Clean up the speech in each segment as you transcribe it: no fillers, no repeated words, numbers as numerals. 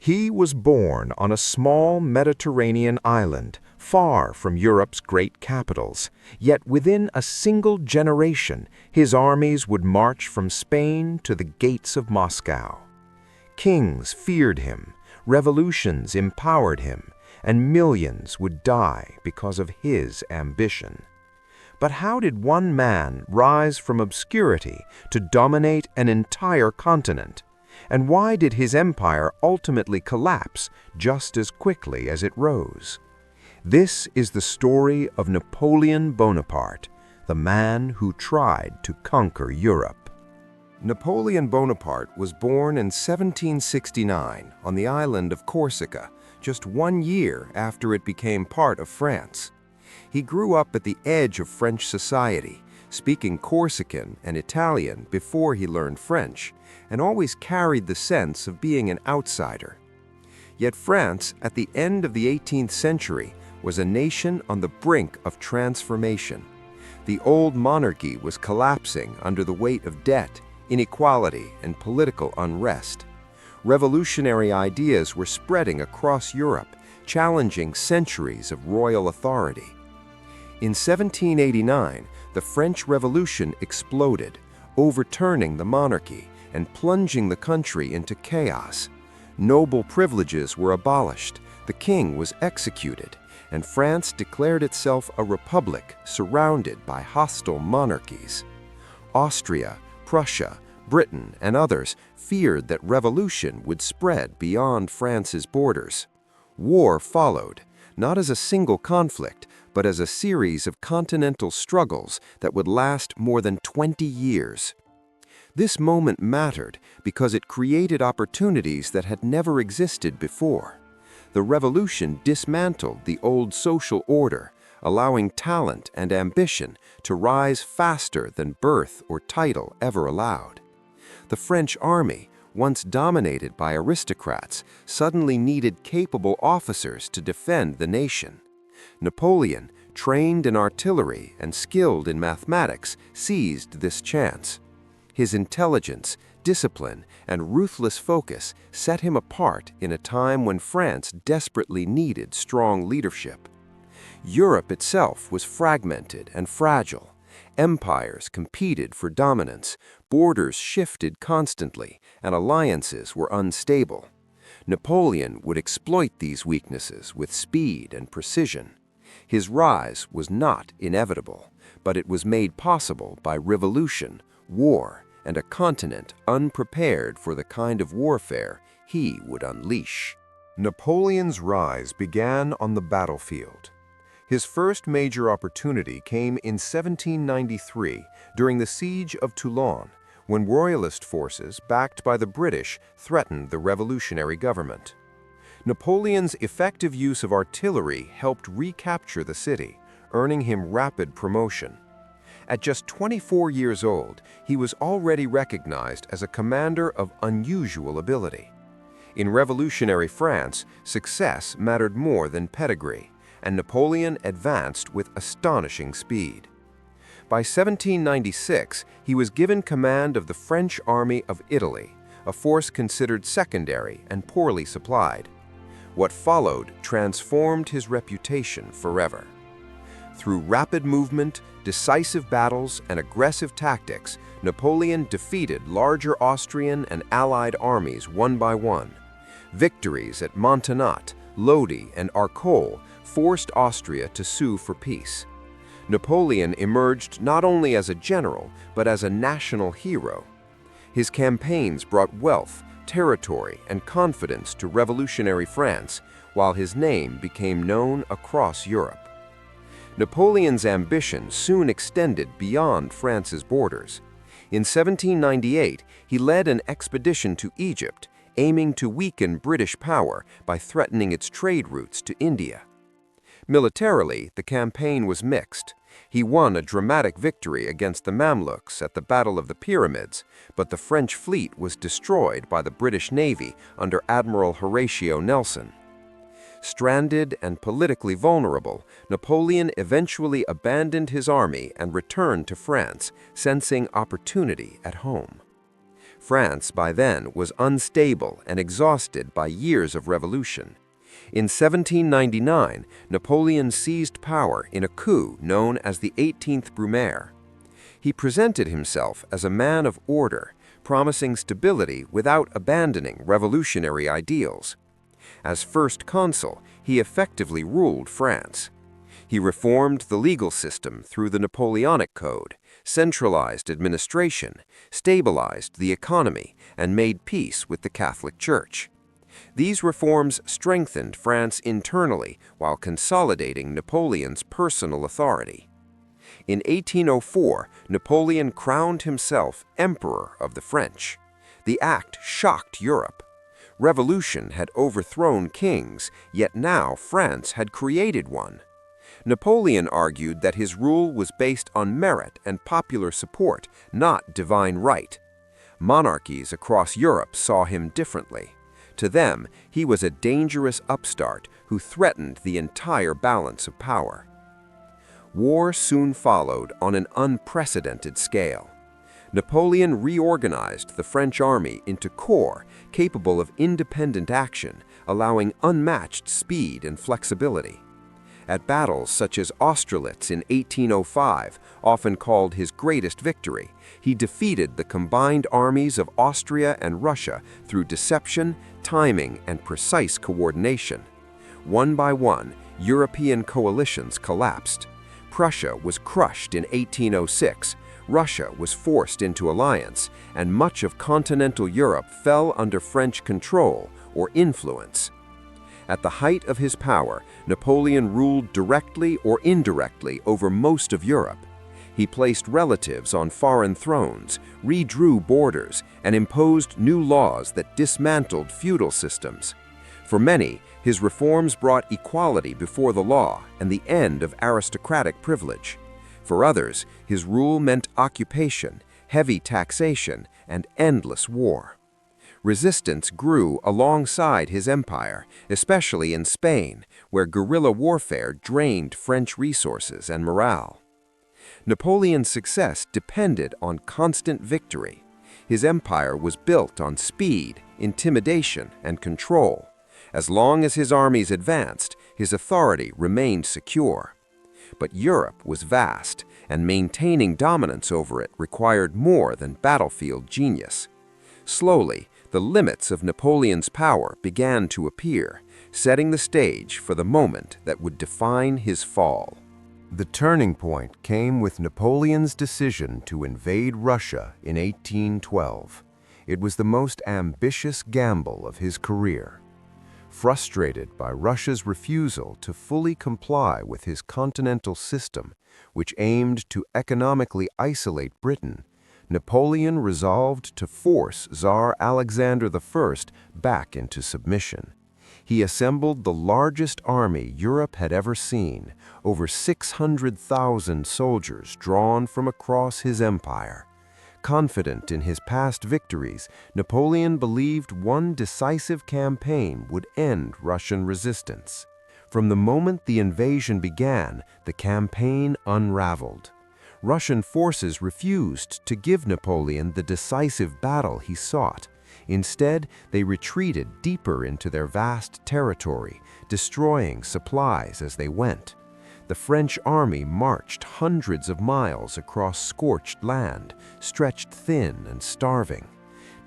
He was born on a small Mediterranean island, far from Europe's great capitals, yet within a single generation his armies would march from Spain to the gates of Moscow. Kings feared him, revolutions empowered him, and millions would die because of his ambition. But how did one man rise from obscurity to dominate an entire continent? And why did his empire ultimately collapse just as quickly as it rose? This is the story of Napoleon Bonaparte, the man who tried to conquer Europe. Napoleon Bonaparte was born in 1769 on the island of Corsica, just 1 year after it became part of France. He grew up at the edge of French society, speaking Corsican and Italian before he learned French, and always carried the sense of being an outsider. Yet France, at the end of the 18th century, was a nation on the brink of transformation. The old monarchy was collapsing under the weight of debt, inequality, and political unrest. Revolutionary ideas were spreading across Europe, challenging centuries of royal authority. In 1789, the French Revolution exploded, overturning the monarchy and plunging the country into chaos. Noble privileges were abolished, the king was executed, and France declared itself a republic surrounded by hostile monarchies. Austria, Prussia, Britain, and others feared that revolution would spread beyond France's borders. War followed, not as a single conflict, but as a series of continental struggles that would last more than 20 years. This moment mattered because it created opportunities that had never existed before. The revolution dismantled the old social order, allowing talent and ambition to rise faster than birth or title ever allowed. The French army, once dominated by aristocrats, suddenly needed capable officers to defend the nation. Napoleon, trained in artillery and skilled in mathematics, seized this chance. His intelligence, discipline, and ruthless focus set him apart in a time when France desperately needed strong leadership. Europe itself was fragmented and fragile. Empires competed for dominance, borders shifted constantly, and alliances were unstable. Napoleon would exploit these weaknesses with speed and precision. His rise was not inevitable, but it was made possible by revolution, war, and a continent unprepared for the kind of warfare he would unleash. Napoleon's rise began on the battlefield. His first major opportunity came in 1793 during the siege of Toulon, when royalist forces, backed by the British, threatened the revolutionary government. Napoleon's effective use of artillery helped recapture the city, earning him rapid promotion. At just 24 years old, he was already recognized as a commander of unusual ability. In revolutionary France, success mattered more than pedigree, and Napoleon advanced with astonishing speed. By 1796, he was given command of the French Army of Italy, a force considered secondary and poorly supplied. What followed transformed his reputation forever. Through rapid movement, decisive battles, and aggressive tactics, Napoleon defeated larger Austrian and Allied armies one by one. Victories at Montagnat, Lodi, and Arcole forced Austria to sue for peace. Napoleon emerged not only as a general, but as a national hero. His campaigns brought wealth, territory, and confidence to revolutionary France, while his name became known across Europe. Napoleon's ambition soon extended beyond France's borders. In 1798, he led an expedition to Egypt, aiming to weaken British power by threatening its trade routes to India. Militarily, the campaign was mixed. He won a dramatic victory against the Mamluks at the Battle of the Pyramids, but the French fleet was destroyed by the British Navy under Admiral Horatio Nelson. Stranded and politically vulnerable, Napoleon eventually abandoned his army and returned to France, sensing opportunity at home. France by then was unstable and exhausted by years of revolution. In 1799, Napoleon seized power in a coup known as the 18th Brumaire. He presented himself as a man of order, promising stability without abandoning revolutionary ideals. As first consul, he effectively ruled France. He reformed the legal system through the Napoleonic Code, centralized administration, stabilized the economy, and made peace with the Catholic Church. These reforms strengthened France internally while consolidating Napoleon's personal authority. In 1804, Napoleon crowned himself Emperor of the French. The act shocked Europe. Revolution had overthrown kings, yet now France had created one. Napoleon argued that his rule was based on merit and popular support, not divine right. Monarchies across Europe saw him differently. To them, he was a dangerous upstart who threatened the entire balance of power. War soon followed on an unprecedented scale. Napoleon reorganized the French army into corps capable of independent action, allowing unmatched speed and flexibility. At battles such as Austerlitz in 1805, often called his greatest victory, he defeated the combined armies of Austria and Russia through deception, timing, and precise coordination. One by one, European coalitions collapsed. Prussia was crushed in 1806, Russia was forced into alliance, and much of continental Europe fell under French control or influence. At the height of his power, Napoleon ruled directly or indirectly over most of Europe. He placed relatives on foreign thrones, redrew borders, and imposed new laws that dismantled feudal systems. For many, his reforms brought equality before the law and the end of aristocratic privilege. For others, his rule meant occupation, heavy taxation, and endless war. Resistance grew alongside his empire, especially in Spain, where guerrilla warfare drained French resources and morale. Napoleon's success depended on constant victory. His empire was built on speed, intimidation, and control. As long as his armies advanced, his authority remained secure. But Europe was vast, and maintaining dominance over it required more than battlefield genius. Slowly, the limits of Napoleon's power began to appear, setting the stage for the moment that would define his fall. The turning point came with Napoleon's decision to invade Russia in 1812. It was the most ambitious gamble of his career. Frustrated by Russia's refusal to fully comply with his continental system, which aimed to economically isolate Britain, Napoleon resolved to force Tsar Alexander I back into submission. He assembled the largest army Europe had ever seen, over 600,000 soldiers drawn from across his empire. Confident in his past victories, Napoleon believed one decisive campaign would end Russian resistance. From the moment the invasion began, the campaign unraveled. Russian forces refused to give Napoleon the decisive battle he sought. Instead, they retreated deeper into their vast territory, destroying supplies as they went. The French army marched hundreds of miles across scorched land, stretched thin and starving.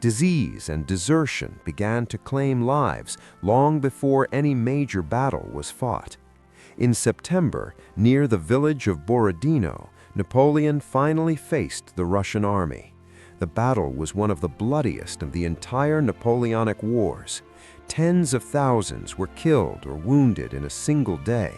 Disease and desertion began to claim lives long before any major battle was fought. In September, near the village of Borodino, Napoleon finally faced the Russian army. The battle was one of the bloodiest of the entire Napoleonic Wars. Tens of thousands were killed or wounded in a single day.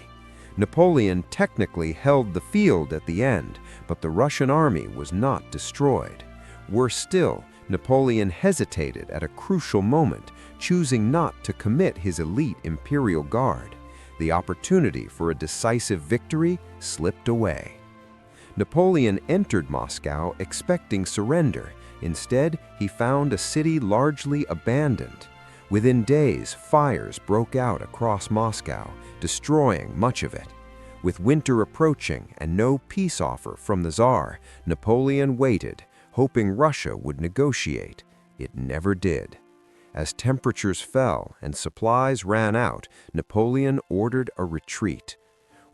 Napoleon technically held the field at the end, but the Russian army was not destroyed. Worse still, Napoleon hesitated at a crucial moment, choosing not to commit his elite imperial guard. The opportunity for a decisive victory slipped away. Napoleon entered Moscow expecting surrender. Instead, he found a city largely abandoned. Within days, fires broke out across Moscow, destroying much of it. With winter approaching and no peace offer from the Tsar, Napoleon waited, hoping Russia would negotiate. It never did. As temperatures fell and supplies ran out, Napoleon ordered a retreat.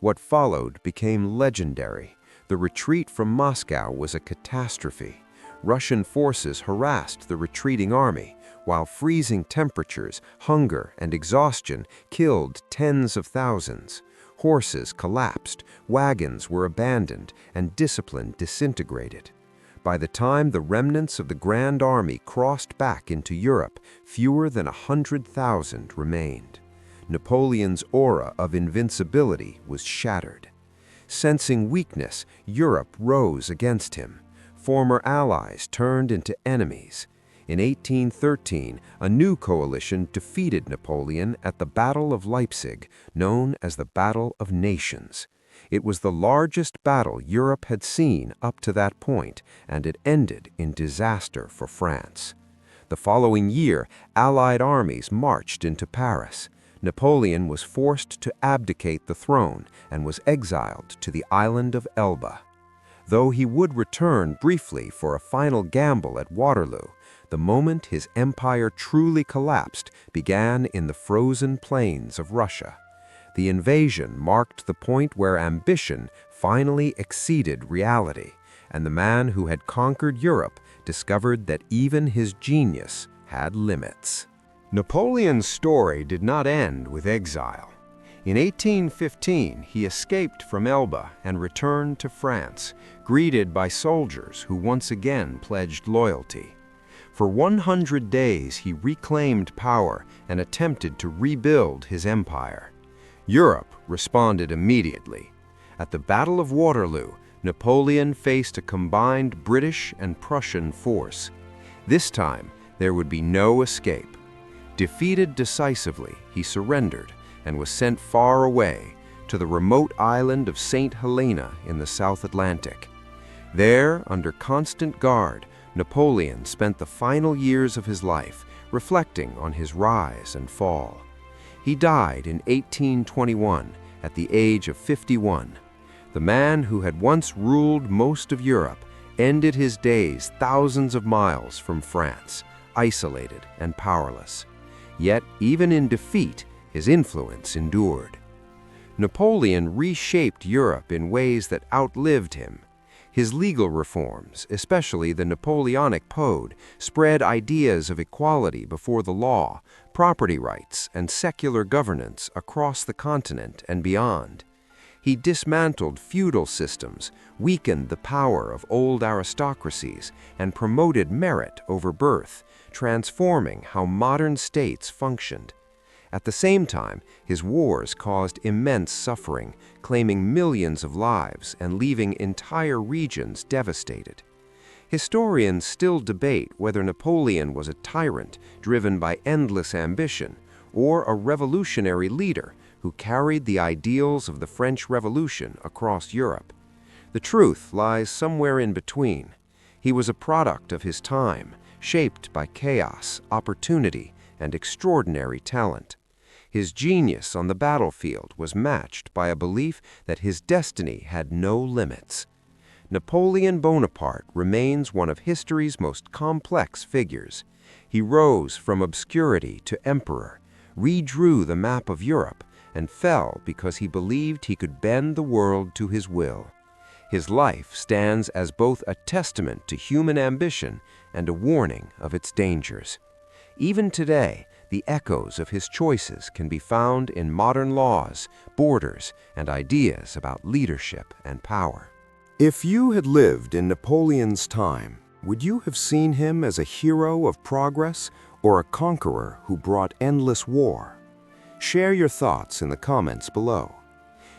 What followed became legendary. The retreat from Moscow was a catastrophe. Russian forces harassed the retreating army, while freezing temperatures, hunger, and exhaustion killed tens of thousands. Horses collapsed, wagons were abandoned, and discipline disintegrated. By the time the remnants of the Grand Army crossed back into Europe, fewer than 100,000 remained. Napoleon's aura of invincibility was shattered. Sensing weakness, Europe rose against him. Former allies turned into enemies. In 1813, a new coalition defeated Napoleon at the Battle of Leipzig, known as the Battle of Nations. It was the largest battle Europe had seen up to that point, and it ended in disaster for France. The following year, Allied armies marched into Paris. Napoleon was forced to abdicate the throne and was exiled to the island of Elba. Though he would return briefly for a final gamble at Waterloo, the moment his empire truly collapsed began in the frozen plains of Russia. The invasion marked the point where ambition finally exceeded reality, and the man who had conquered Europe discovered that even his genius had limits. Napoleon's story did not end with exile. In 1815, he escaped from Elba and returned to France, greeted by soldiers who once again pledged loyalty. For 100 days, he reclaimed power and attempted to rebuild his empire. Europe responded immediately. At the Battle of Waterloo, Napoleon faced a combined British and Prussian force. This time, there would be no escape. Defeated decisively, he surrendered and was sent far away to the remote island of St. Helena in the South Atlantic. There, under constant guard, Napoleon spent the final years of his life reflecting on his rise and fall. He died in 1821 at the age of 51. The man who had once ruled most of Europe ended his days thousands of miles from France, isolated and powerless. Yet, even in defeat, his influence endured. Napoleon reshaped Europe in ways that outlived him. His legal reforms, especially the Napoleonic Code, spread ideas of equality before the law, property rights, and secular governance across the continent and beyond. He dismantled feudal systems, weakened the power of old aristocracies, and promoted merit over birth, transforming how modern states functioned. At the same time, his wars caused immense suffering, claiming millions of lives and leaving entire regions devastated. Historians still debate whether Napoleon was a tyrant driven by endless ambition or a revolutionary leader who carried the ideals of the French Revolution across Europe. The truth lies somewhere in between. He was a product of his time, shaped by chaos, opportunity, and extraordinary talent. His genius on the battlefield was matched by a belief that his destiny had no limits. Napoleon Bonaparte remains one of history's most complex figures. He rose from obscurity to emperor, redrew the map of Europe, and fell because he believed he could bend the world to his will. His life stands as both a testament to human ambition and a warning of its dangers. Even today, the echoes of his choices can be found in modern laws, borders, and ideas about leadership and power. If you had lived in Napoleon's time, would you have seen him as a hero of progress or a conqueror who brought endless war? Share your thoughts in the comments below.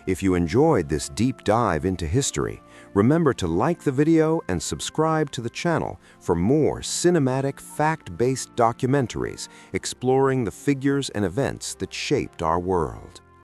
If you enjoyed this deep dive into history, remember to like the video and subscribe to the channel for more cinematic, fact-based documentaries exploring the figures and events that shaped our world.